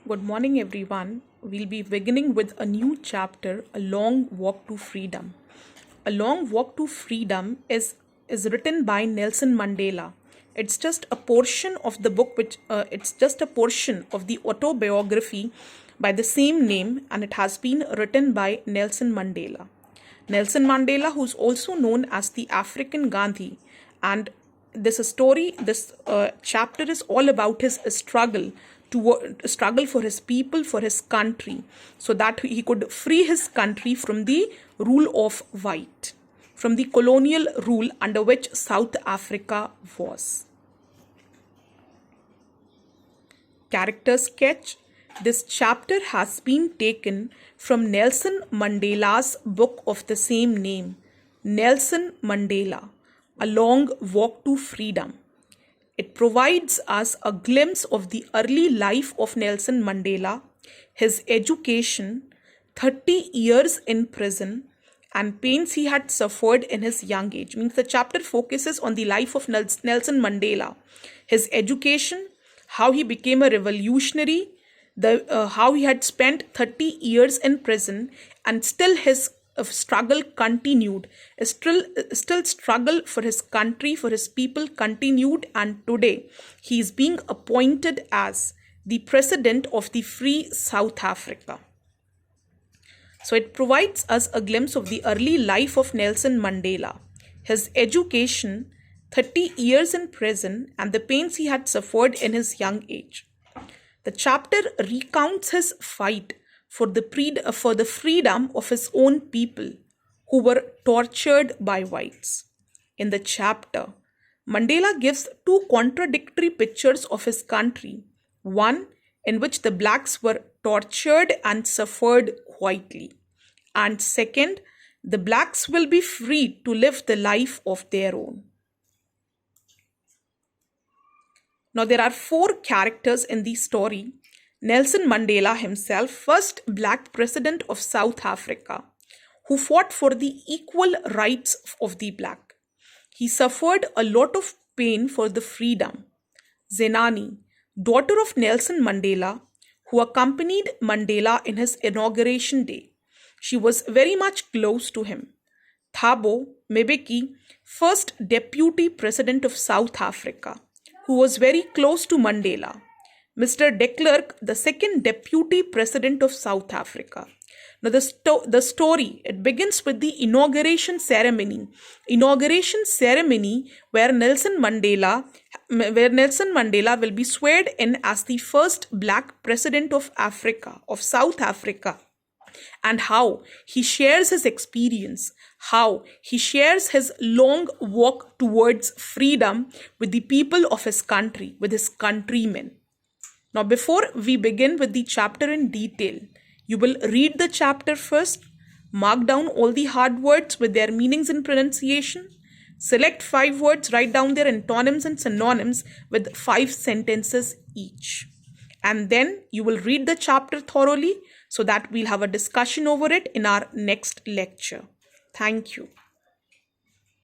Good morning, everyone. We'll be beginning with a new chapter, A Long Walk to Freedom. A Long Walk to Freedom is written by Nelson Mandela. It's just a portion of the book, it's just a portion of the autobiography by the same name, and it has been written by Nelson Mandela. Nelson Mandela, who's also known as the African Gandhi, and this chapter is all about his struggle for his people, for his country, so that he could free his country from the rule of white, from the colonial rule under which South Africa was. Character sketch. This chapter has been taken from Nelson Mandela's book of the same name, Nelson Mandela, A Long Walk to Freedom. It provides us a glimpse of the early life of Nelson Mandela, his education, 30 years in prison, and pains he had suffered in his young age. Means the chapter focuses on the life of Nelson Mandela, his education, how he became a revolutionary, how he had spent 30 years in prison, and still his struggle continued. Still struggle for his country, for his people continued, and today he is being appointed as the president of the free South Africa. So it provides us a glimpse of the early life of Nelson Mandela, his education, 30 years in prison, and the pains he had suffered in his young age. The chapter recounts his fight for the freedom of his own people who were tortured by whites. In the chapter, Mandela gives two contradictory pictures of his country, one in which the blacks were tortured and suffered quietly, and second, the blacks will be free to live the life of their own. Now, there are four characters in the story. Nelson Mandela himself, first black president of South Africa, who fought for the equal rights of the black. He suffered a lot of pain for the freedom. Zenani, daughter of Nelson Mandela, who accompanied Mandela in his inauguration day. She was very much close to him. Thabo Mbeki, first deputy president of South Africa, who was very close to Mandela. Mr. de Klerk, the second deputy president of South Africa. Now the story, it begins with the inauguration ceremony. Inauguration ceremony where Nelson Mandela will be sworn in as the first black president of Africa, of South Africa. And how he shares his experience, how he shares his long walk towards freedom with the people of his country, with his countrymen. Now, before we begin with the chapter in detail, you will read the chapter first, mark down all the hard words with their meanings and pronunciation, select 5 words, write down their antonyms and synonyms with 5 sentences each. And then you will read the chapter thoroughly so that we'll have a discussion over it in our next lecture. Thank you.